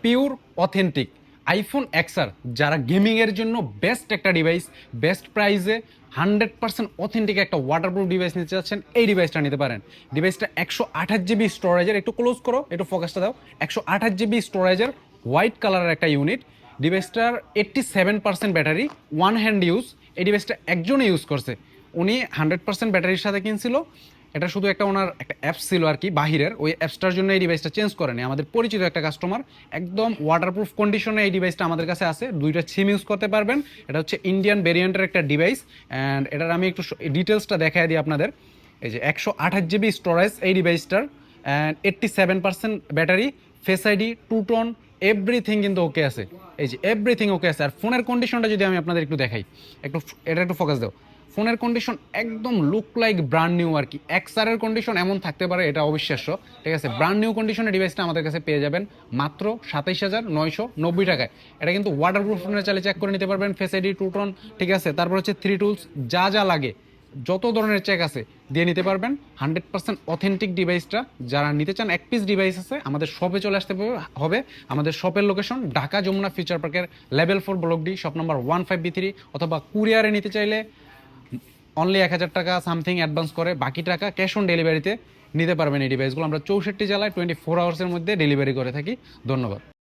Pure authentic iPhone XR, যারা গেমিংয়ের জন্য বেস্ট একটা ডিভাইস, বেস্ট প্রাইসে 100% অথেন্টিক একটা ওয়াটারপ্রুফ ডিভাইস নিতে চাচ্ছেন, এই ডিভাইসটা নিতে পারেন। ডিভাইসটা 128 GB স্টোরেজের, একটু ক্লোজ করো, একটু ফোকাসটা দাও, 128 GB স্টোরেজের হোয়াইট কালারের একটা ইউনিট। ডিভাইসটার 87% ব্যাটারি, ওয়ান হ্যান্ড ইউজ। এই ডিভাইসটা একজনে ইউজ করছে, উনি 100% ব্যাটারির সাথে কিনছিল। এটা শুধু একটা ওনার একটা অ্যাপস ছিল আর কি বাহিরের, ওই অ্যাপসটার জন্য এই ডিভাইসটা চেঞ্জ করেনি। আমাদের পরিচিত একটা কাস্টমার, একদম ওয়াটারপ্রুফ কন্ডিশনে এই ডিভাইসটা আমাদের কাছে আছে, দুইটা সিম ইউজ করতে পারবেন। এটা হচ্ছে ইন্ডিয়ান ভেরিয়েন্টের একটা ডিভাইস। অ্যান্ড এটার আমি একটু ডিটেলসটা দেখাই দিই আপনাদের। এই যে 128 GB স্টোরেজ এই ডিভাইসটার, and 87% battery, face ID, two tone, everything কিন্তু ওকে আছে। এই যে এভরিথিং ওকে আছে। আর ফোনের কন্ডিশনটা যদি আমি আপনাদের একটু দেখাই, একটু এটা একটু ফোকাস দাও। ফোনের কন্ডিশন একদম লুক লাইক ব্র্যান্ড নিউ আর কি। এক্সআর এর কন্ডিশন এমন থাকতে পারে, এটা অবিশ্বাস্য। ঠিক আছে, ব্র্যান্ড নিউ কন্ডিশনের ডিভাইসটা আমাদের কাছে পেয়ে যাবেন মাত্র 27,990 টাকায়। এটা কিন্তু ওয়াটারপ্রুফ চাইলে চেক করে নিতে পারবেন, ফেস আইডি, টু টোন, ঠিক আছে। তারপর হচ্ছে 3 টুলস, যা যা লাগে যত ধরনের চেক আছে দিয়ে নিতে পারবেন। 100% অথেন্টিক ডিভাইসটা যারা নিতে চান, এক পিস ডিভাইস আছে, আমাদের শপে চলে আসতে হবে। আমাদের শপের লোকেশন ঢাকা যমুনা ফিউচার পার্কের level 4 block D, shop number 15B3। অথবা কুরিয়ারে নিতে চাইলে অনলি 1,000 টাকা সামথিং অ্যাডভান্স করে বাকি টাকা ক্যাশ অন ডেলিভারিতে নিতে পারবেন। এই ডিভাইসগুলো আমরা 64 জেলায় 24 আওয়ার্সের মধ্যে ডেলিভারি করে থাকি। ধন্যবাদ।